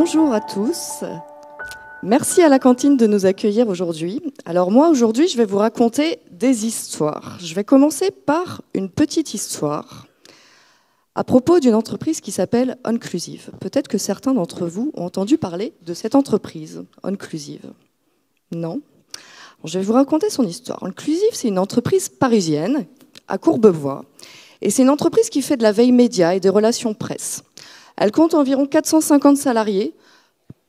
Bonjour à tous. Merci à la cantine de nous accueillir aujourd'hui. Alors moi, aujourd'hui, je vais vous raconter des histoires. Je vais commencer par une petite histoire à propos d'une entreprise qui s'appelle Onclusive. Peut-être que certains d'entre vous ont entendu parler de cette entreprise, Onclusive. Non ? Je vais vous raconter son histoire. Onclusive, c'est une entreprise parisienne, à Courbevoie. Et c'est une entreprise qui fait de la veille média et des relations presse. Elle compte environ 450 salariés,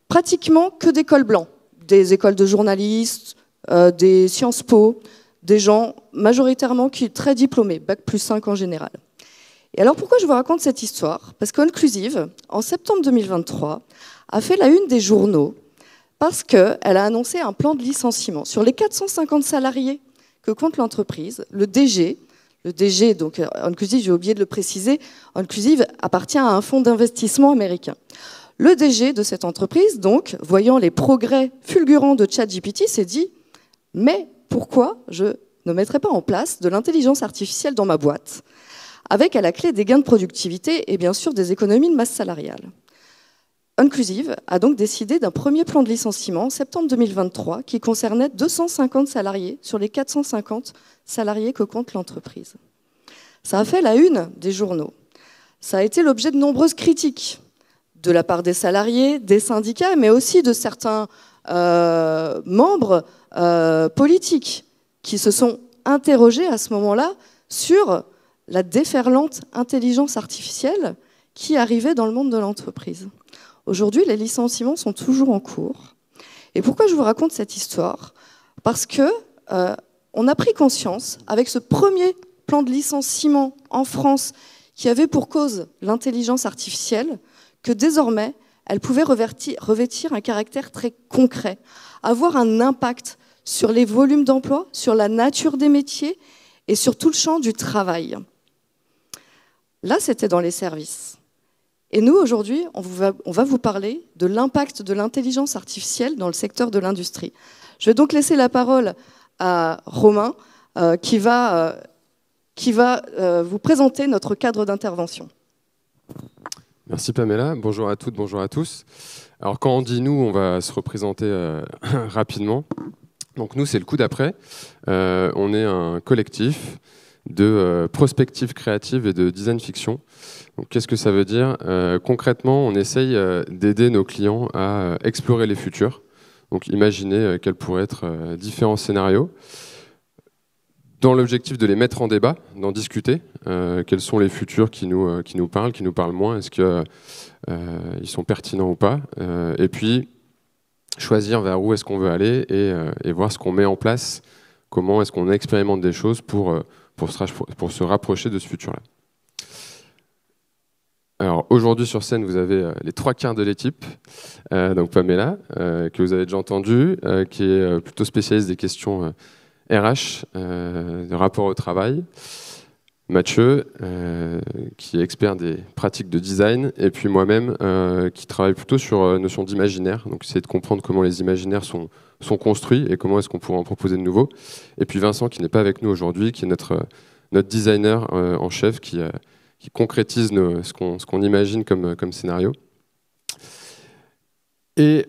pratiquement que des cols blancs, des écoles de journalistes, des Sciences Po, des gens majoritairement très diplômés, Bac+5 en général. Et alors pourquoi je vous raconte cette histoire? Parce qu'Onclusive, en septembre 2023, a fait la une des journaux parce qu'elle a annoncé un plan de licenciement. Sur les 450 salariés que compte l'entreprise, le DG, donc Onclusive, j'ai oublié de le préciser, Onclusive appartient à un fonds d'investissement américain. Le DG de cette entreprise, donc, voyant les progrès fulgurants de ChatGPT, s'est dit « Mais pourquoi je ne mettrais pas en place de l'intelligence artificielle dans ma boîte ?» avec à la clé des gains de productivité et bien sûr des économies de masse salariale. Onclusive a donc décidé d'un premier plan de licenciement en septembre 2023 qui concernait 250 salariés sur les 450 salariés que compte l'entreprise. Ça a fait la une des journaux. Ça a été l'objet de nombreuses critiques de la part des salariés, des syndicats, mais aussi de certains membres politiques qui se sont interrogés à ce moment-là sur la déferlante intelligence artificielle qui arrivait dans le monde de l'entreprise. Aujourd'hui, les licenciements sont toujours en cours. Et pourquoi je vous raconte cette histoire? Parce qu'on a pris conscience, avec ce premier plan de licenciement en France qui avait pour cause l'intelligence artificielle, que désormais, elle pouvait revêtir un caractère très concret, avoir un impact sur les volumes d'emploi, sur la nature des métiers et sur tout le champ du travail. Là, c'était dans les services. Et nous, aujourd'hui, on va vous parler de l'impact de l'intelligence artificielle dans le secteur de l'industrie. Je vais donc laisser la parole à Romain, qui va vous présenter notre cadre d'intervention. Merci Pamela, bonjour à toutes, bonjour à tous. Alors quand on dit nous, on va se représenter rapidement. Donc nous, c'est le coup d'après. On est un collectif de prospective créative et de design fiction. Qu'est-ce que ça veut dire? Concrètement, on essaye d'aider nos clients à explorer les futurs. Donc imaginer quels pourraient être différents scénarios, dans l'objectif de les mettre en débat, d'en discuter. Quels sont les futurs qui nous parlent moins? Est-ce qu'ils sont pertinents ou pas? Et puis choisir vers où est-ce qu'on veut aller et voir ce qu'on met en place, comment est-ce qu'on expérimente des choses pour se rapprocher de ce futur-là. Alors aujourd'hui sur scène, vous avez les 3/4 de l'équipe. Donc Pamela, que vous avez déjà entendu, qui est plutôt spécialiste des questions RH, de rapport au travail. Mathieu, qui est expert des pratiques de design. Et puis moi-même, qui travaille plutôt sur la notion d'imaginaire. Donc essayer de comprendre comment les imaginaires sont construits et comment est-ce qu'on pourrait en proposer de nouveaux. Et puis Vincent, qui n'est pas avec nous aujourd'hui, qui est notre designer en chef, qui concrétise ce qu'on imagine comme scénario. Et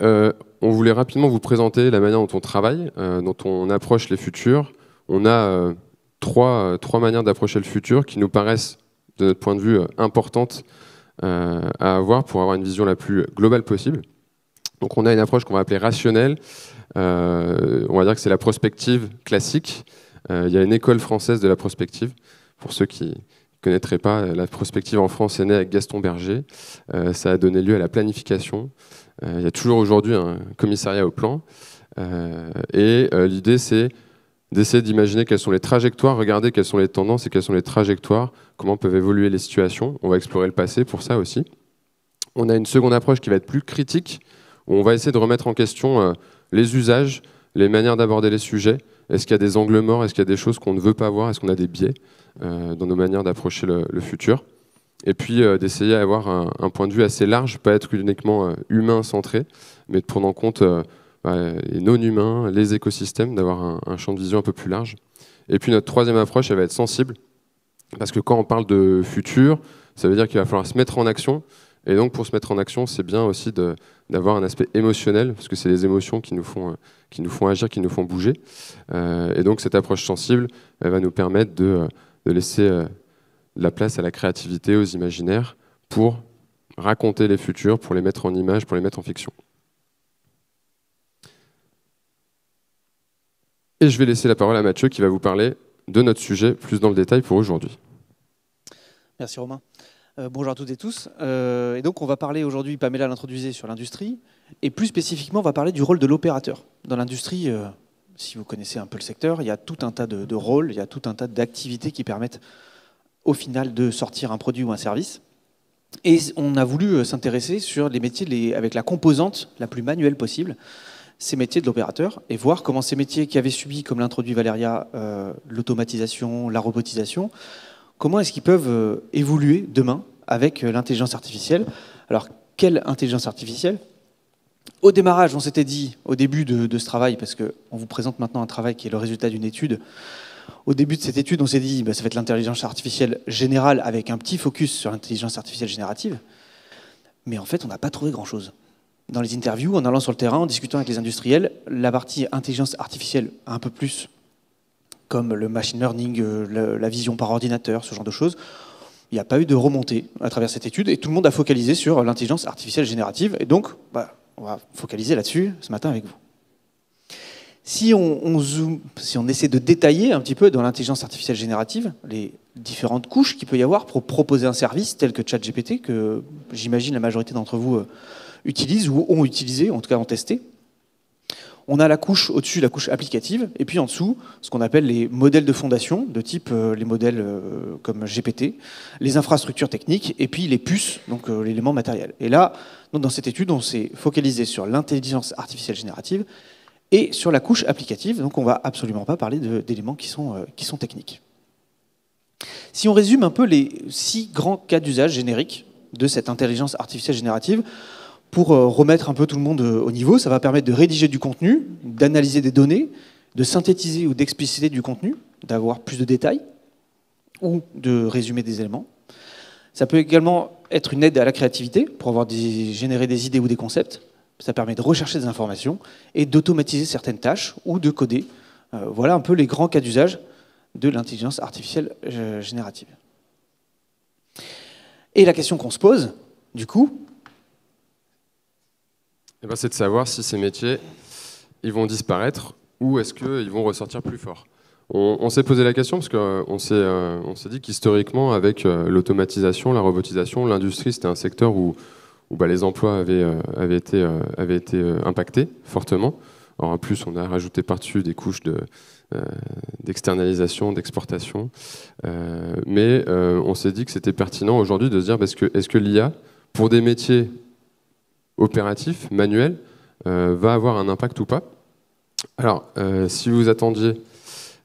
on voulait rapidement vous présenter la manière dont on travaille, dont on approche les futurs. On a trois manières d'approcher le futur qui nous paraissent, de notre point de vue, importantes à avoir pour avoir une vision la plus globale possible. Donc on a une approche qu'on va appeler rationnelle. On va dire que c'est la prospective classique. Il y a une école française de la prospective. Pour ceux qui ne connaîtraient pas, la prospective en France est née avec Gaston Berger. Ça a donné lieu à la planification. Il y a toujours aujourd'hui un commissariat au plan. L'idée, c'est d'essayer d'imaginer quelles sont les trajectoires, regarder quelles sont les tendances et quelles sont les trajectoires, comment peuvent évoluer les situations. On va explorer le passé pour ça aussi. On a une seconde approche qui va être plus critique, où on va essayer de remettre en question les usages, les manières d'aborder les sujets. Est-ce qu'il y a des angles morts? Est-ce qu'il y a des choses qu'on ne veut pas voir? Est-ce qu'on a des biais dans nos manières d'approcher le futur? Et puis d'essayer d'avoir un point de vue assez large, pas être uniquement humain-centré, mais de prendre en compte les non-humains, les écosystèmes, d'avoir un champ de vision un peu plus large. Et puis notre troisième approche, elle va être sensible, parce que quand on parle de futur, ça veut dire qu'il va falloir se mettre en action, Et donc, pour se mettre en action, c'est bien aussi d'avoir un aspect émotionnel, parce que c'est les émotions qui nous font agir, qui nous font bouger. Et donc, cette approche sensible, elle va nous permettre de laisser de la place à la créativité, aux imaginaires, pour raconter les futurs, pour les mettre en images, pour les mettre en fiction. Et je vais laisser la parole à Mathieu, qui va vous parler de notre sujet plus dans le détail pour aujourd'hui. Merci Romain. Bonjour à toutes et tous. Et donc on va parler aujourd'hui, Pamela l'introduisait, sur l'industrie. Et plus spécifiquement, on va parler du rôle de l'opérateur. Dans l'industrie, si vous connaissez un peu le secteur, il y a tout un tas de rôles, il y a tout un tas d'activités qui permettent au final de sortir un produit ou un service. Et on a voulu s'intéresser sur les métiers avec la composante la plus manuelle possible, ces métiers de l'opérateur, et voir comment ces métiers qui avaient subi, comme l'introduit Valéria, l'automatisation, la robotisation, comment est-ce qu'ils peuvent évoluer demain avec l'intelligence artificielle. Alors, quelle intelligence artificielle? Au démarrage, on s'était dit, au début de ce travail, parce qu'on vous présente maintenant un travail qui est le résultat d'une étude, au début de cette étude, on s'est dit ça va être l'intelligence artificielle générale avec un petit focus sur l'intelligence artificielle générative. Mais en fait, on n'a pas trouvé grand-chose. Dans les interviews, en allant sur le terrain, en discutant avec les industriels, la partie intelligence artificielle un peu plus, comme le machine learning, la vision par ordinateur, ce genre de choses, il n'y a pas eu de remontée à travers cette étude et tout le monde a focalisé sur l'intelligence artificielle générative. Et donc, on va focaliser là-dessus ce matin avec vous. Si on essaie de détailler un petit peu dans l'intelligence artificielle générative les différentes couches qu'il peut y avoir pour proposer un service tel que ChatGPT, que j'imagine la majorité d'entre vous utilisent ou ont utilisé, en tout cas ont testé. On a la couche au-dessus, la couche applicative, et puis en dessous, ce qu'on appelle les modèles de fondation, de type les modèles comme GPT, les infrastructures techniques, et puis les puces, donc l'élément matériel. Et là, dans cette étude, on s'est focalisé sur l'intelligence artificielle générative et sur la couche applicative, donc on ne va absolument pas parler d'éléments qui sont techniques. Si on résume un peu les 6 grands cas d'usage génériques de cette intelligence artificielle générative, pour remettre un peu tout le monde au niveau, ça va permettre de rédiger du contenu, d'analyser des données, de synthétiser ou d'expliciter du contenu, d'avoir plus de détails, ou de résumer des éléments. Ça peut également être une aide à la créativité, pour générer des idées ou des concepts. Ça permet de rechercher des informations et d'automatiser certaines tâches ou de coder. Voilà un peu les grands cas d'usage de l'intelligence artificielle générative. Et la question qu'on se pose, du coup, c'est de savoir si ces métiers ils vont disparaître ou est-ce qu'ils vont ressortir plus forts. On s'est posé la question parce qu'on s'est dit qu'historiquement, avec l'automatisation, la robotisation, l'industrie, c'était un secteur où les emplois avaient été impactés fortement. Alors, en plus, on a rajouté par-dessus des couches d'externalisation, d'exportation. Mais on s'est dit que c'était pertinent aujourd'hui de se dire est-ce que l'IA, pour des métiers opératifs, manuels, va avoir un impact ou pas? Alors, si vous attendiez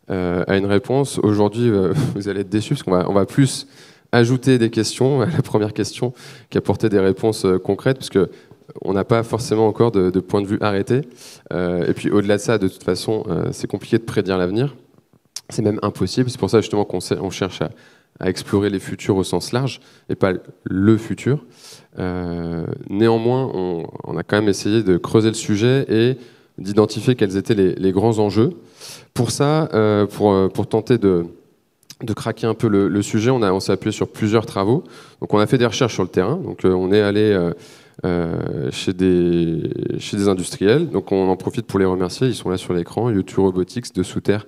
à une réponse, aujourd'hui, vous allez être déçus parce qu'on va plus ajouter des questions à la première question qu'apporter des réponses concrètes, parce qu'on n'a pas forcément encore de point de vue arrêté. Et puis, au-delà de ça, de toute façon, c'est compliqué de prédire l'avenir. C'est même impossible. C'est pour ça, justement, qu'on cherche à explorer les futurs au sens large et pas le futur. Néanmoins, on a quand même essayé de creuser le sujet et d'identifier quels étaient les grands enjeux. Pour ça, pour tenter de craquer un peu le sujet, on s'est appuyé sur plusieurs travaux. Donc, on a fait des recherches sur le terrain. Donc, on est allé chez des industriels. Donc, on en profite pour les remercier. Ils sont là sur l'écran. U2 Robotics, de Souterre,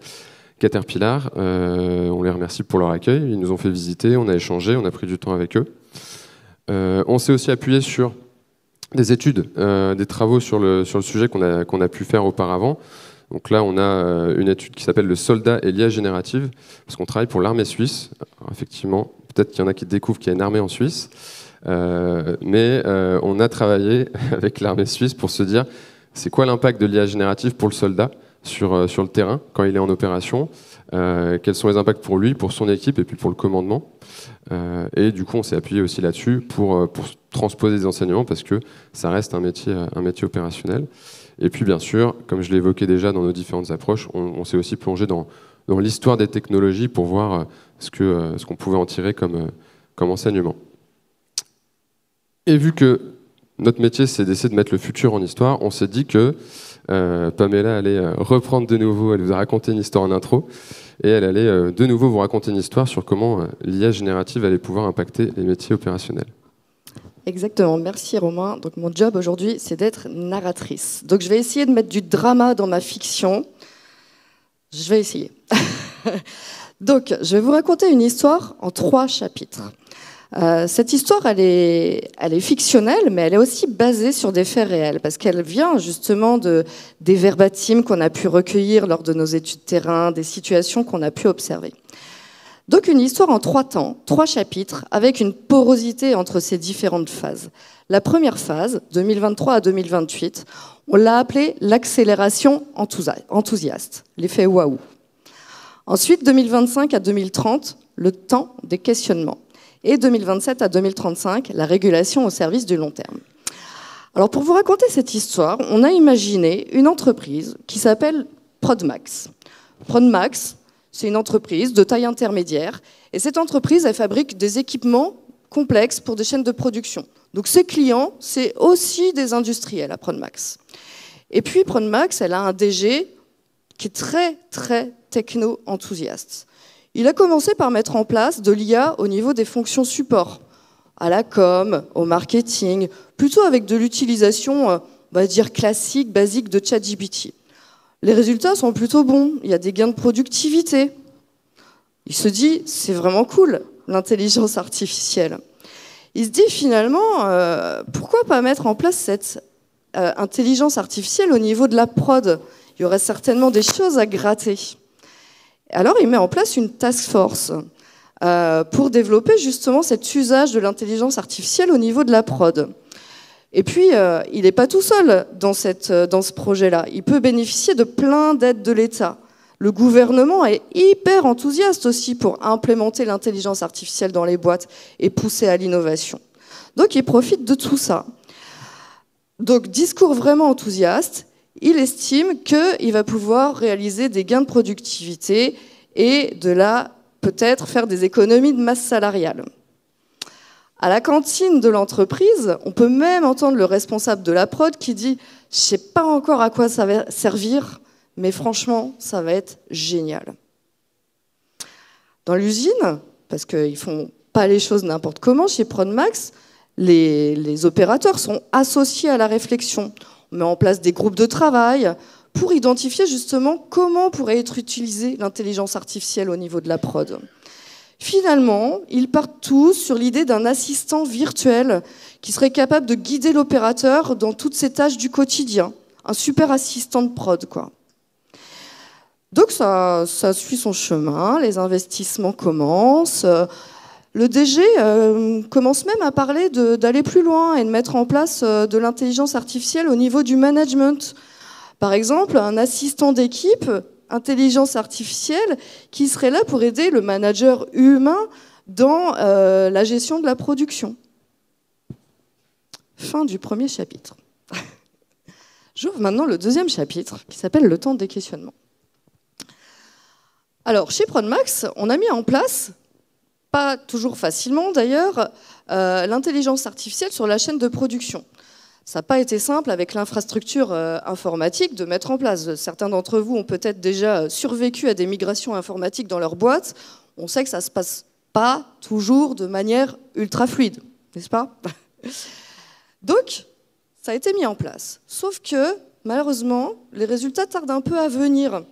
Caterpillar. On les remercie pour leur accueil. Ils nous ont fait visiter, on a échangé, on a pris du temps avec eux. On s'est aussi appuyé sur des études, des travaux sur le sujet qu'on a pu faire auparavant. Donc là, on a une étude qui s'appelle « Le soldat et l'IA générative », parce qu'on travaille pour l'armée suisse. Alors, effectivement, peut-être qu'il y en a qui découvrent qu'il y a une armée en Suisse, mais on a travaillé avec l'armée suisse pour se dire c'est quoi l'impact de l'IA générative pour le soldat sur le terrain quand il est en opération, quels sont les impacts pour lui, pour son équipe et puis pour le commandement. Et du coup, on s'est appuyé aussi là-dessus pour transposer des enseignements parce que ça reste un métier opérationnel. Et puis, bien sûr, comme je l'ai évoqué déjà dans nos différentes approches, on s'est aussi plongé dans l'histoire des technologies pour voir ce qu'on pouvait en tirer comme enseignement. Et vu que notre métier, c'est d'essayer de mettre le futur en histoire, on s'est dit que Pamela allait reprendre de nouveau, elle vous a raconté une histoire en intro, et elle allait de nouveau vous raconter une histoire sur comment l'IA générative allait pouvoir impacter les métiers opérationnels. Exactement, merci Romain. Donc mon job aujourd'hui, c'est d'être narratrice. Donc je vais essayer de mettre du drama dans ma fiction. Je vais essayer. Donc je vais vous raconter une histoire en 3 chapitres. Cette histoire, elle est fictionnelle, mais elle est aussi basée sur des faits réels, parce qu'elle vient justement des verbatims qu'on a pu recueillir lors de nos études terrain, des situations qu'on a pu observer. Donc une histoire en 3 temps, 3 chapitres, avec une porosité entre ces différentes phases. La première phase, 2023 à 2028, on l'a appelée l'accélération enthousiaste, l'effet waouh. Ensuite, 2025 à 2030, le temps des questionnements. Et 2027 à 2035, la régulation au service du long terme. Alors pour vous raconter cette histoire, on a imaginé une entreprise qui s'appelle Prodmax. Prodmax, c'est une entreprise de taille intermédiaire, et cette entreprise, elle fabrique des équipements complexes pour des chaînes de production. Donc ses clients, c'est aussi des industriels à Prodmax. Et puis Prodmax, elle a un DG qui est très, très techno-enthousiaste. Il a commencé par mettre en place de l'IA au niveau des fonctions support, à la com, au marketing, plutôt avec de l'utilisation, on va dire, classique, basique de ChatGPT. Les résultats sont plutôt bons, il y a des gains de productivité. Il se dit, c'est vraiment cool, l'intelligence artificielle. Il se dit finalement, pourquoi pas mettre en place cette intelligence artificielle au niveau de la prod? Il y aurait certainement des choses à gratter. Alors il met en place une task force pour développer justement cet usage de l'intelligence artificielle au niveau de la prod. Et puis, il n'est pas tout seul dans ce projet-là. Il peut bénéficier de plein d'aides de l'État. Le gouvernement est hyper enthousiaste aussi pour implémenter l'intelligence artificielle dans les boîtes et pousser à l'innovation. Donc, il profite de tout ça. Donc, discours vraiment enthousiaste, il estime qu'il va pouvoir réaliser des gains de productivité et de là, peut-être, faire des économies de masse salariale. À la cantine de l'entreprise, on peut même entendre le responsable de la prod qui dit « Je ne sais pas encore à quoi ça va servir, mais franchement, ça va être génial. » Dans l'usine, parce qu'ils ne font pas les choses n'importe comment, chez Prodmax, les opérateurs sont associés à la réflexion. On met en place des groupes de travail pour identifier justement comment pourrait être utilisée l'intelligence artificielle au niveau de la prod. Finalement, ils partent tous sur l'idée d'un assistant virtuel qui serait capable de guider l'opérateur dans toutes ses tâches du quotidien. Un super assistant de prod, quoi. Donc ça suit son chemin, les investissements commencent. Le DG commence même à parler d'aller plus loin et de mettre en place de l'intelligence artificielle au niveau du management. Par exemple, un assistant d'équipe intelligence artificielle qui serait là pour aider le manager humain dans la gestion de la production. Fin du premier chapitre. J'ouvre maintenant le deuxième chapitre qui s'appelle le temps des questionnements. Alors, chez Prodmax, on a mis en place, pas toujours facilement d'ailleurs, l'intelligence artificielle sur la chaîne de production. Ça n'a pas été simple avec l'infrastructure informatique de mettre en place. Certains d'entre vous ont peut-être déjà survécu à des migrations informatiques dans leur boîte. On sait que ça ne se passe pas toujours de manière ultra fluide, n'est-ce pas? Donc, ça a été mis en place. Sauf que, malheureusement, les résultats tardent un peu à venir.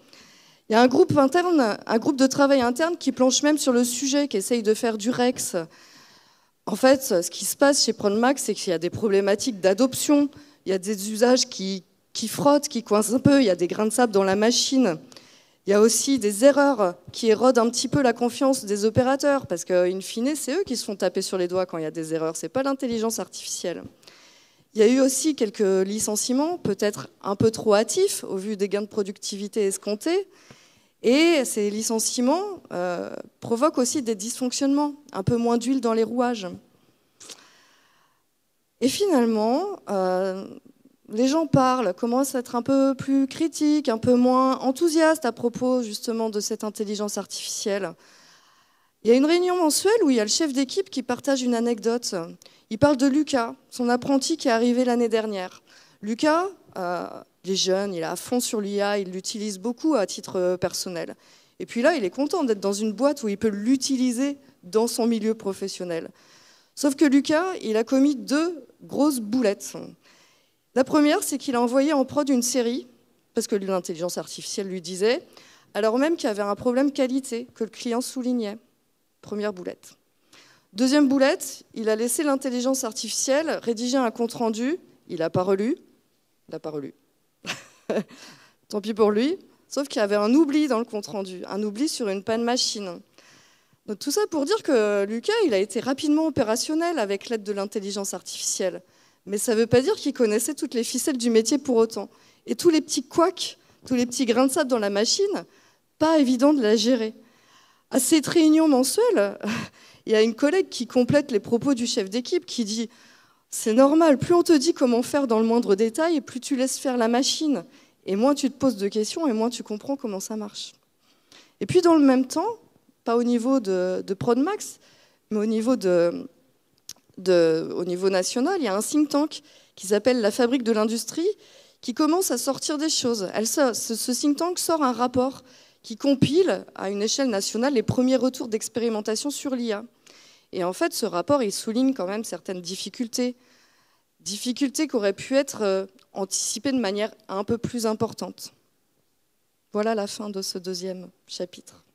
Il y a un groupe de travail interne qui planche même sur le sujet, qui essaye de faire du REX. En fait, ce qui se passe chez Prodmax, c'est qu'il y a des problématiques d'adoption, il y a des usages qui frottent, qui coincent un peu, il y a des grains de sable dans la machine. Il y a aussi des erreurs qui érodent un petit peu la confiance des opérateurs, parce qu'in fine, c'est eux qui se font taper sur les doigts quand il y a des erreurs, ce n'est pas l'intelligence artificielle. Il y a eu aussi quelques licenciements, peut-être un peu trop hâtifs, au vu des gains de productivité escomptés. Et ces licenciements provoquent aussi des dysfonctionnements, un peu moins d'huile dans les rouages. Et finalement, les gens parlent, commencent à être un peu plus critiques, un peu moins enthousiastes à propos justement de cette intelligence artificielle. Il y a une réunion mensuelle où il y a le chef d'équipe qui partage une anecdote. Il parle de Lucas, son apprenti qui est arrivé l'année dernière. Lucas, il est jeune, il est à fond sur l'IA, il l'utilise beaucoup à titre personnel. Et puis là, il est content d'être dans une boîte où il peut l'utiliser dans son milieu professionnel. Sauf que Lucas, il a commis 2 grosses boulettes. La première, c'est qu'il a envoyé en prod une série, parce que l'intelligence artificielle lui disait, alors même qu'il y avait un problème qualité que le client soulignait. Première boulette. Deuxième boulette, il a laissé l'intelligence artificielle rédiger un compte-rendu. Il n'a pas relu. Il n'a pas relu. Tant pis pour lui. Sauf qu'il y avait un oubli dans le compte-rendu, un oubli sur une panne machine. Donc, tout ça pour dire que Lucas, il a été rapidement opérationnel avec l'aide de l'intelligence artificielle. Mais ça ne veut pas dire qu'il connaissait toutes les ficelles du métier pour autant. Et tous les petits couacs, tous les petits grains de sable dans la machine, pas évident de la gérer. À cette réunion mensuelle, il y a une collègue qui complète les propos du chef d'équipe qui dit « C'est normal, plus on te dit comment faire dans le moindre détail, plus tu laisses faire la machine. Et moins tu te poses de questions et moins tu comprends comment ça marche. » Et puis dans le même temps, pas au niveau de Prodmax, mais au niveau national, il y a un think tank qui s'appelle la Fabrique de l'Industrie qui commence à sortir des choses. Ce think tank sort un rapport qui compile à une échelle nationale les premiers retours d'expérimentation sur l'IA. Et en fait, ce rapport, il souligne quand même certaines difficultés qui auraient pu être anticipées de manière un peu plus importante. Voilà la fin de ce 2e chapitre.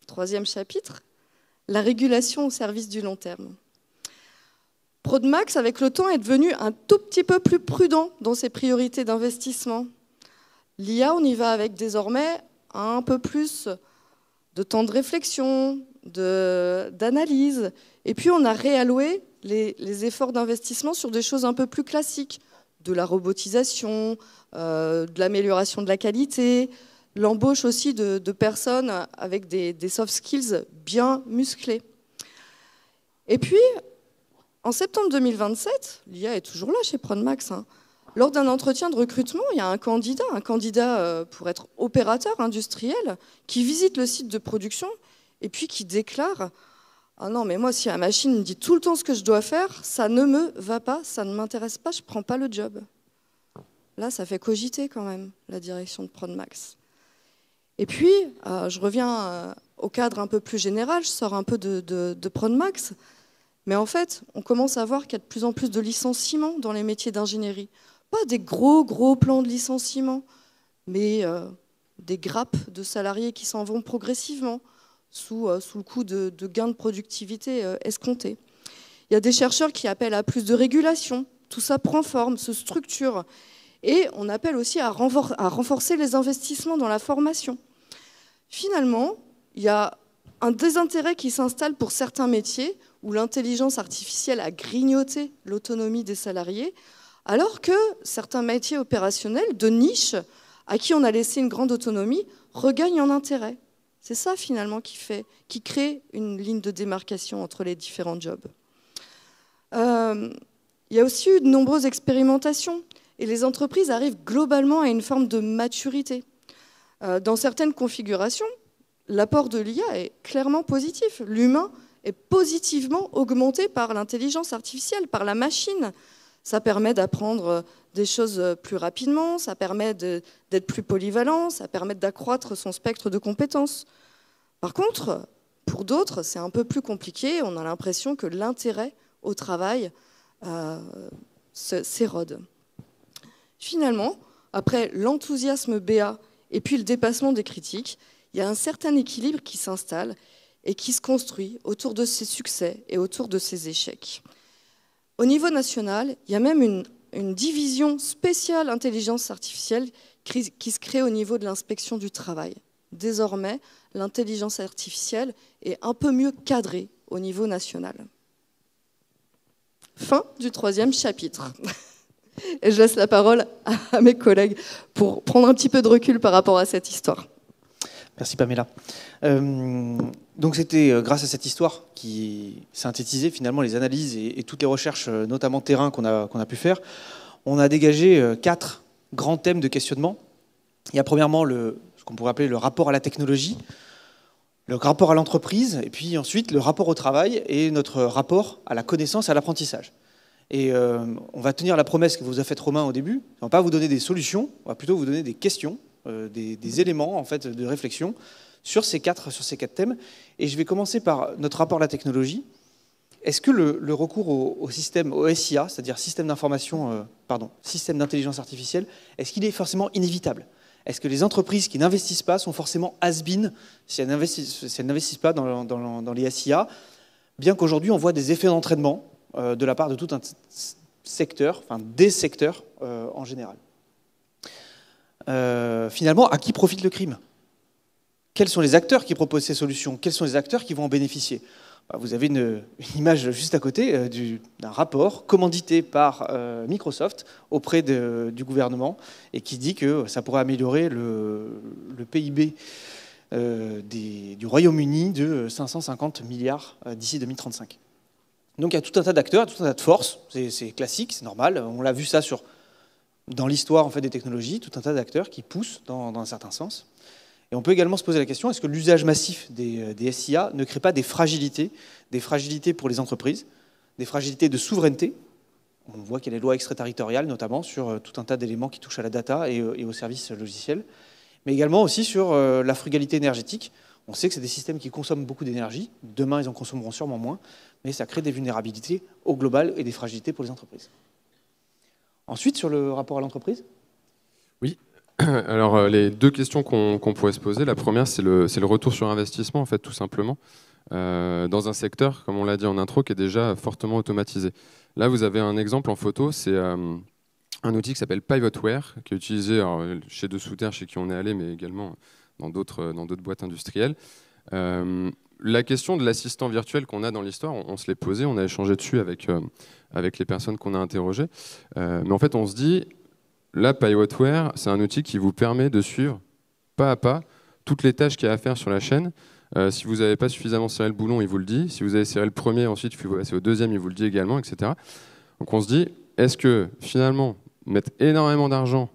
3e chapitre, la régulation au service du long terme. Prodmax, avec le temps, est devenu un tout petit peu plus prudent dans ses priorités d'investissement. L'IA, on y va avec désormais un peu plus de temps de réflexion, d'analyse. Et puis, on a réalloué les efforts d'investissement sur des choses un peu plus classiques, de la robotisation, de l'amélioration de la qualité, l'embauche aussi de personnes avec des soft skills bien musclés. Et puis, en septembre 2027, l'IA est toujours là chez Prodmax, lors d'un entretien de recrutement, il y a un candidat pour être opérateur industriel, qui visite le site de production et puis qui déclare « Ah non, mais moi, si la machine me dit tout le temps ce que je dois faire, ça ne me va pas, ça ne m'intéresse pas, je ne prends pas le job. » Là, ça fait cogiter quand même la direction de Prodmax. Et puis, je reviens au cadre un peu plus général, je sors un peu de Prodmax, mais en fait, on commence à voir qu'il y a de plus en plus de licenciements dans les métiers d'ingénierie. Pas des gros plans de licenciement, mais des grappes de salariés qui s'en vont progressivement sous le coup de gains de productivité escomptés. Il y a des chercheurs qui appellent à plus de régulation. Tout ça prend forme, se structure. Et on appelle aussi à renforcer les investissements dans la formation. Finalement, il y a un désintérêt qui s'installe pour certains métiers où l'intelligence artificielle a grignoté l'autonomie des salariés, alors que certains métiers opérationnels de niche, à qui on a laissé une grande autonomie, regagnent en intérêt. C'est ça finalement qui crée une ligne de démarcation entre les différents jobs. Il y a aussi eu de nombreuses expérimentations et les entreprises arrivent globalement à une forme de maturité. Dans certaines configurations, l'apport de l'IA est clairement positif. L'humain est positivement augmenté par l'intelligence artificielle, par la machine. Ça permet d'apprendre des choses plus rapidement, ça permet d'être plus polyvalent, ça permet d'accroître son spectre de compétences. Par contre, pour d'autres, c'est un peu plus compliqué. On a l'impression que l'intérêt au travail s'érode. Finalement, après l'enthousiasme BA et puis le dépassement des critiques, il y a un certain équilibre qui s'installe et qui se construit autour de ses succès et autour de ses échecs. Au niveau national, il y a même une division spéciale intelligence artificielle qui se crée au niveau de l'inspection du travail. Désormais, l'intelligence artificielle est un peu mieux cadrée au niveau national. Fin du 3e chapitre. Et je laisse la parole à mes collègues pour prendre un petit peu de recul par rapport à cette histoire. Merci Pamela. Donc c'était grâce à cette histoire qui synthétisait finalement les analyses et toutes les recherches, notamment terrain, qu'on a pu faire. On a dégagé 4 grands thèmes de questionnement. Il y a premièrement ce qu'on pourrait appeler le rapport à la technologie. le rapport à l'entreprise, et puis ensuite le rapport au travail et notre rapport à la connaissance et à l'apprentissage. Et on va tenir la promesse que vous a faite Romain au début. On ne va pas vous donner des solutions, on va plutôt vous donner des questions, des éléments en fait, de réflexion sur ces quatre thèmes. Et je vais commencer par notre rapport à la technologie. Est-ce que le recours au système, au SIA, c'est-à-dire système d'intelligence artificielle, est-ce qu'il est forcément inévitable ? Est-ce que les entreprises qui n'investissent pas sont forcément has-been si elles n'investissent pas dans les SIA, bien qu'aujourd'hui on voit des effets d'entraînement de la part de tout un secteur, enfin des secteurs en général. Finalement, à qui profite le crime ? Quels sont les acteurs qui proposent ces solutions ? Quels sont les acteurs qui vont en bénéficier ? Vous avez une image juste à côté d'un rapport commandité par Microsoft auprès du gouvernement et qui dit que ça pourrait améliorer le PIB du Royaume-Uni de 550 milliards d'ici 2035. Donc il y a tout un tas d'acteurs, tout un tas de forces, c'est classique, c'est normal, on l'a vu ça dans l'histoire en fait, des technologies, tout un tas d'acteurs qui poussent dans un certain sens. Et on peut également se poser la question, est-ce que l'usage massif des SIA ne crée pas des fragilités pour les entreprises, des fragilités de souveraineté ? On voit qu'il y a les lois extraterritoriales, notamment sur tout un tas d'éléments qui touchent à la data et aux services logiciels, mais également aussi sur la frugalité énergétique. On sait que c'est des systèmes qui consomment beaucoup d'énergie. Demain, ils en consommeront sûrement moins, mais ça crée des vulnérabilités au global et des fragilités pour les entreprises. Ensuite, sur le rapport à l'entreprise ? Oui. Alors, les deux questions qu'on pourrait se poser, la première, c'est le retour sur investissement, en fait, tout simplement, dans un secteur, comme on l'a dit en intro, qui est déjà fortement automatisé. Là, vous avez un exemple en photo, c'est un outil qui s'appelle Pivotware, qui est utilisé chez Dessous Terre, chez qui on est allé, mais également dans d'autres boîtes industrielles. La question de l'assistant virtuel qu'on a dans l'histoire, on se l'est posé, on a échangé dessus avec les personnes qu'on a interrogées. Mais en fait, on se dit... Là, Pivotware, c'est un outil qui vous permet de suivre pas à pas toutes les tâches qu'il y a à faire sur la chaîne. Si vous n'avez pas suffisamment serré le boulon, il vous le dit. Si vous avez serré le premier, ensuite, il faut passer au deuxième, il vous le dit également, etc. Donc on se dit, est-ce que finalement, mettre énormément d'argent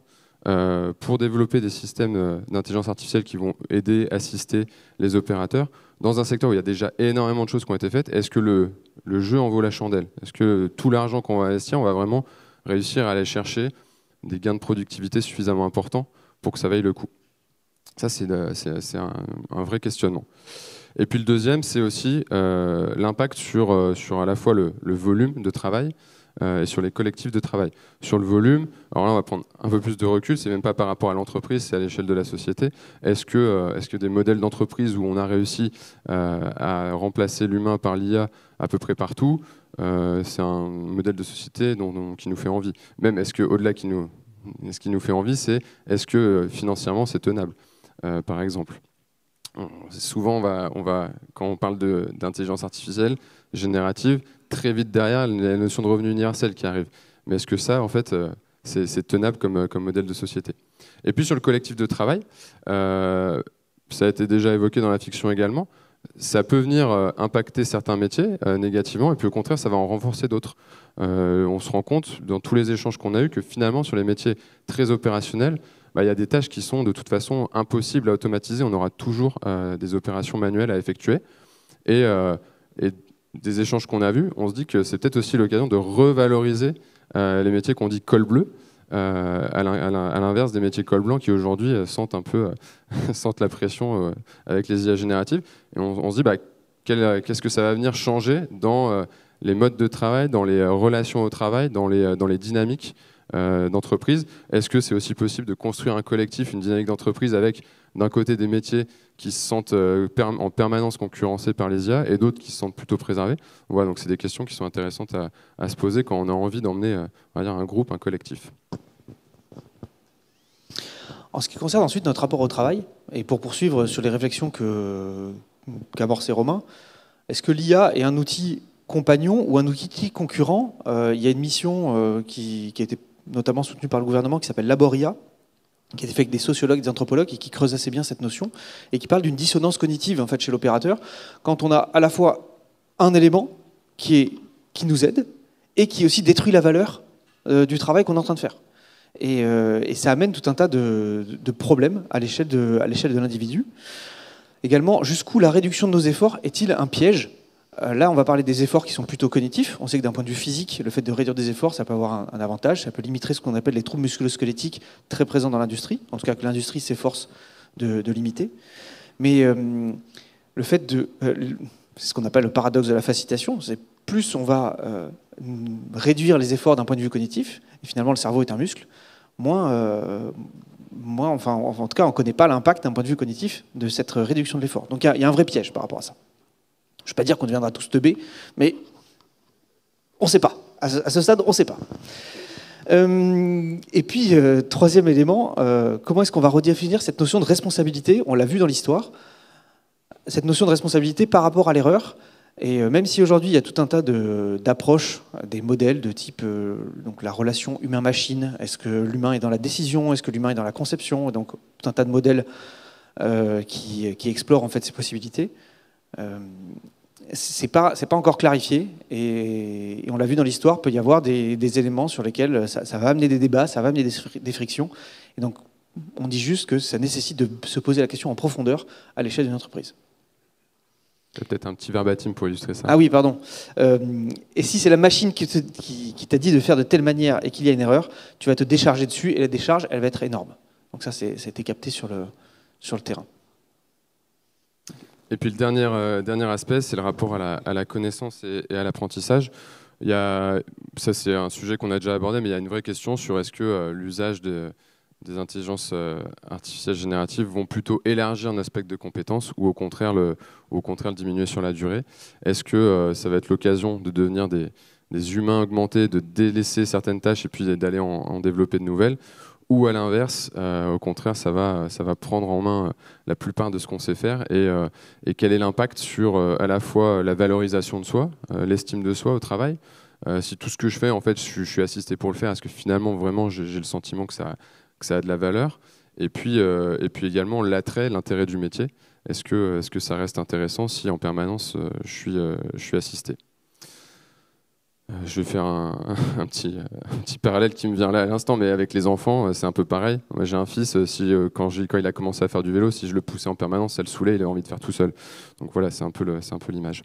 pour développer des systèmes d'intelligence artificielle qui vont aider, assister les opérateurs, dans un secteur où il y a déjà énormément de choses qui ont été faites, est-ce que le jeu en vaut la chandelle ? Est-ce que tout l'argent qu'on va investir, on va vraiment réussir à aller chercher des gains de productivité suffisamment importants pour que ça vaille le coup? Ça, c'est un vrai questionnement. Et puis le deuxième, c'est aussi l'impact sur à la fois le volume de travail et sur les collectifs de travail. Sur le volume, alors là, on va prendre un peu plus de recul, c'est même pas par rapport à l'entreprise, c'est à l'échelle de la société. Est-ce que des modèles d'entreprise où on a réussi à remplacer l'humain par l'IA à peu près partout, c'est un modèle de société qui nous fait envie. Même, est-ce qu'au-delà ce qui nous fait envie, c'est est-ce que financièrement c'est tenable, par exemple. Souvent, quand on parle d'intelligence artificielle générative, très vite derrière, la notion de revenu universel qui arrive. Mais est-ce que ça, en fait, c'est tenable comme modèle de société? Et puis sur le collectif de travail, ça a été déjà évoqué dans la fiction également, ça peut venir impacter certains métiers négativement, et puis au contraire, ça va en renforcer d'autres. On se rend compte, dans tous les échanges qu'on a eus, que finalement, sur les métiers très opérationnels, il y a des tâches qui sont de toute façon impossibles à automatiser. On aura toujours des opérations manuelles à effectuer. Et des échanges qu'on a vus, on se dit que c'est peut-être aussi l'occasion de revaloriser les métiers qu'on dit col bleu, à l'inverse des métiers col blanc qui aujourd'hui sentent la pression avec les IA génératives. Et on se dit qu'est-ce que ça va venir changer dans les modes de travail, dans les relations au travail, dans les dynamiques d'entreprise. Est-ce que c'est aussi possible de construire un collectif, une dynamique d'entreprise avec d'un côté des métiers qui se sentent en permanence concurrencés par les IA et d'autres qui se sentent plutôt préservés? Voilà, donc c'est des questions qui sont intéressantes à se poser quand on a envie d'emmener on va dire, un groupe, un collectif. En ce qui concerne ensuite notre rapport au travail, et pour poursuivre sur les réflexions qu'a amorcé Romain, est-ce que l'IA est un outil compagnon ou un outil concurrent? Il y a une mission qui a été notamment soutenue par le gouvernement qui s'appelle Laboria, qui a été faite avec des sociologues, des anthropologues et qui creuse assez bien cette notion et qui parle d'une dissonance cognitive en fait, chez l'opérateur quand on a à la fois un élément qui nous aide et qui aussi détruit la valeur du travail qu'on est en train de faire. Et ça amène tout un tas de problèmes à l'échelle de l'individu. Également, jusqu'où la réduction de nos efforts est-il un piège? Là, on va parler des efforts qui sont plutôt cognitifs. On sait que d'un point de vue physique, le fait de réduire des efforts, ça peut avoir un avantage. Ça peut limiter ce qu'on appelle les troubles musculo-squelettiques très présents dans l'industrie. En tout cas, que l'industrie s'efforce de limiter. Mais le fait de... c'est ce qu'on appelle le paradoxe de la facilitation. C'est plus on va réduire les efforts d'un point de vue cognitif, et finalement le cerveau est un muscle, moins enfin, en tout cas, on ne connaît pas l'impact d'un point de vue cognitif de cette réduction de l'effort. Donc il y a un vrai piège par rapport à ça. Je ne veux pas dire qu'on deviendra tous teubés, mais on ne sait pas. À ce stade, on ne sait pas. Et puis, troisième élément, comment est-ce qu'on va redéfinir cette notion de responsabilité? On l'a vu dans l'histoire. Cette notion de responsabilité par rapport à l'erreur. Et même si aujourd'hui, il y a tout un tas d'approches, des modèles de type donc la relation humain-machine, est-ce que l'humain est dans la décision, est-ce que l'humain est dans la conception, donc tout un tas de modèles qui explorent en fait ces possibilités. C'est pas encore clarifié, et on l'a vu dans l'histoire, peut y avoir des éléments sur lesquels ça va amener des débats, ça va amener des frictions. Et donc, on dit juste que ça nécessite de se poser la question en profondeur à l'échelle d'une entreprise. Peut-être un petit verbatim pour illustrer ça. Ah oui, pardon. Et si c'est la machine qui t'a dit de faire de telle manière et qu'il y a une erreur, tu vas te décharger dessus, et la décharge, elle va être énorme. Donc ça a été capté sur le terrain. Et puis le dernier aspect, c'est le rapport à la connaissance et à l'apprentissage. Ça c'est un sujet qu'on a déjà abordé, mais il y a une vraie question sur est-ce que l'usage des intelligences artificielles génératives vont plutôt élargir un aspect de compétences ou au contraire le diminuer sur la durée. Est-ce que ça va être l'occasion de devenir des humains augmentés, de délaisser certaines tâches et puis d'aller en développer de nouvelles? Ou à l'inverse, au contraire, ça va prendre en main la plupart de ce qu'on sait faire, et quel est l'impact sur à la fois la valorisation de soi, l'estime de soi au travail. Si tout ce que je fais, en fait, je suis assisté pour le faire, est-ce que finalement, vraiment, j'ai le sentiment que ça a de la valeur? Et puis également l'intérêt du métier. Est-ce que ça reste intéressant si en permanence je suis assisté? Je vais faire un petit parallèle qui me vient là à l'instant, mais avec les enfants, c'est un peu pareil. Moi, j'ai un fils, quand il a commencé à faire du vélo, si je le poussais en permanence, ça le saoulait, il avait envie de faire tout seul. Donc voilà, c'est un peu l'image.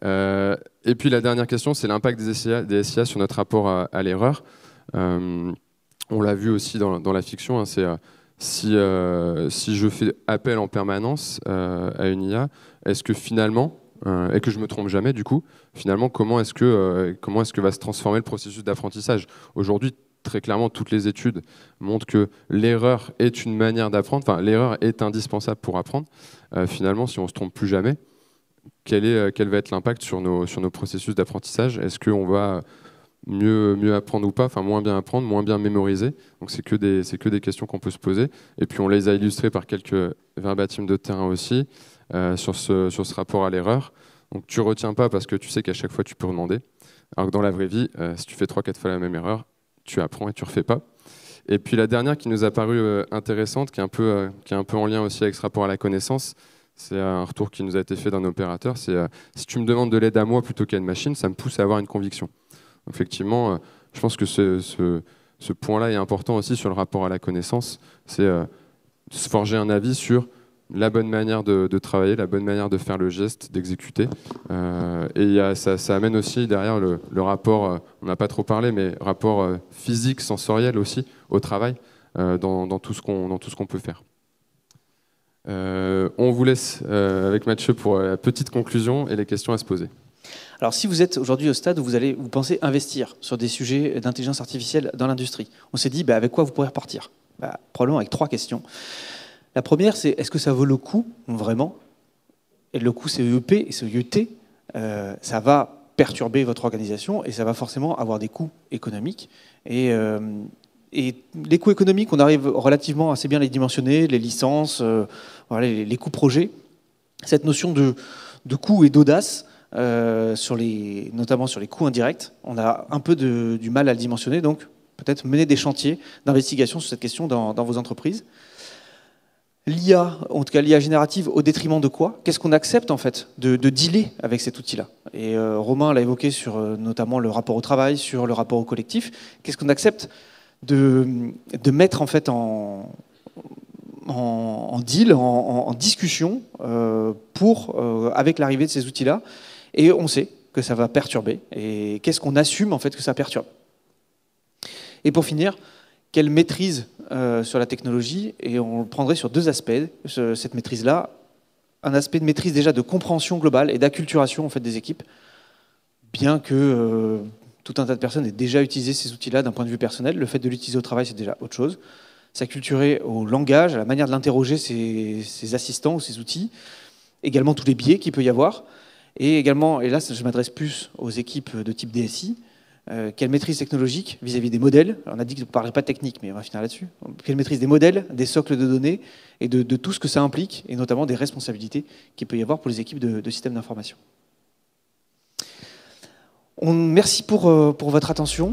Et puis la dernière question, c'est l'impact des SIA sur notre rapport à l'erreur. On l'a vu aussi dans la fiction, hein, c'est si je fais appel en permanence à une IA, est-ce que finalement, et que je me trompe jamais du coup, finalement comment est-ce que va se transformer le processus d'apprentissage? Aujourd'hui, très clairement, toutes les études montrent que l'erreur est une manière d'apprendre, enfin l'erreur est indispensable pour apprendre. Finalement, si on se trompe plus jamais, quel va être l'impact sur nos processus d'apprentissage? Est-ce qu'on va mieux apprendre ou pas, enfin moins bien apprendre, moins bien mémoriser? Donc c'est que des questions qu'on peut se poser. Et puis on les a illustrées par quelques verbatims de terrain aussi sur ce rapport à l'erreur. Donc tu retiens pas parce que tu sais qu'à chaque fois tu peux demander. Alors que dans la vraie vie, si tu fais 3-4 fois la même erreur, tu apprends et tu refais pas. Et puis la dernière qui nous a paru intéressante, qui est un peu en lien aussi avec ce rapport à la connaissance, c'est un retour qui nous a été fait d'un opérateur, c'est si tu me demandes de l'aide à moi plutôt qu'à une machine, ça me pousse à avoir une conviction. Effectivement, je pense que ce point-là est important aussi sur le rapport à la connaissance, c'est se forger un avis sur la bonne manière de travailler, la bonne manière de faire le geste, d'exécuter. Et ça amène aussi derrière le rapport, on n'a pas trop parlé, mais rapport physique, sensoriel aussi au travail, dans tout ce qu'on peut faire. On vous laisse avec Mathieu pour la petite conclusion et les questions à se poser. Alors si vous êtes aujourd'hui au stade où vous pensez investir sur des sujets d'intelligence artificielle dans l'industrie, on s'est dit avec quoi vous pourrez repartir? Probablement avec 3 questions. La première, c'est est-ce que ça vaut le coup, vraiment? Et le coût CEP et CET, ça va perturber votre organisation et ça va forcément avoir des coûts économiques. Et les coûts économiques, on arrive relativement assez bien à les dimensionner, les licences, les coûts projets. Cette notion de coût et d'audace, notamment sur les coûts indirects, on a un peu du mal à le dimensionner, donc peut-être mener des chantiers d'investigation sur cette question dans vos entreprises. L'IA, en tout cas l'IA générative, au détriment de quoi? Qu'est-ce qu'on accepte en fait de dealer avec cet outil-là? Et Romain l'a évoqué sur notamment le rapport au travail, sur le rapport au collectif. Qu'est-ce qu'on accepte de mettre en fait en en deal, en discussion avec l'arrivée de ces outils-là. Et on sait que ça va perturber. Et qu'est-ce qu'on assume en fait que ça perturbe? Et pour finir, quelle maîtrise sur la technologie? Et on le prendrait sur deux aspects, cette maîtrise-là. Un aspect de maîtrise déjà de compréhension globale et d'acculturation en fait, des équipes, bien que tout un tas de personnes aient déjà utilisé ces outils-là d'un point de vue personnel. Le fait de l'utiliser au travail, c'est déjà autre chose. S'acculturer au langage, à la manière de l'interroger, ces assistants ou ces outils. Également tous les biais qu'il peut y avoir. Et également, et là je m'adresse plus aux équipes de type DSI, quelle maîtrise technologique vis-à-vis des modèles. On a dit que vous ne parlerez pas technique, mais on va finir là-dessus. Quelle maîtrise des modèles, des socles de données et de tout ce que ça implique, et notamment des responsabilités qu'il peut y avoir pour les équipes de systèmes d'information. Merci pour votre attention.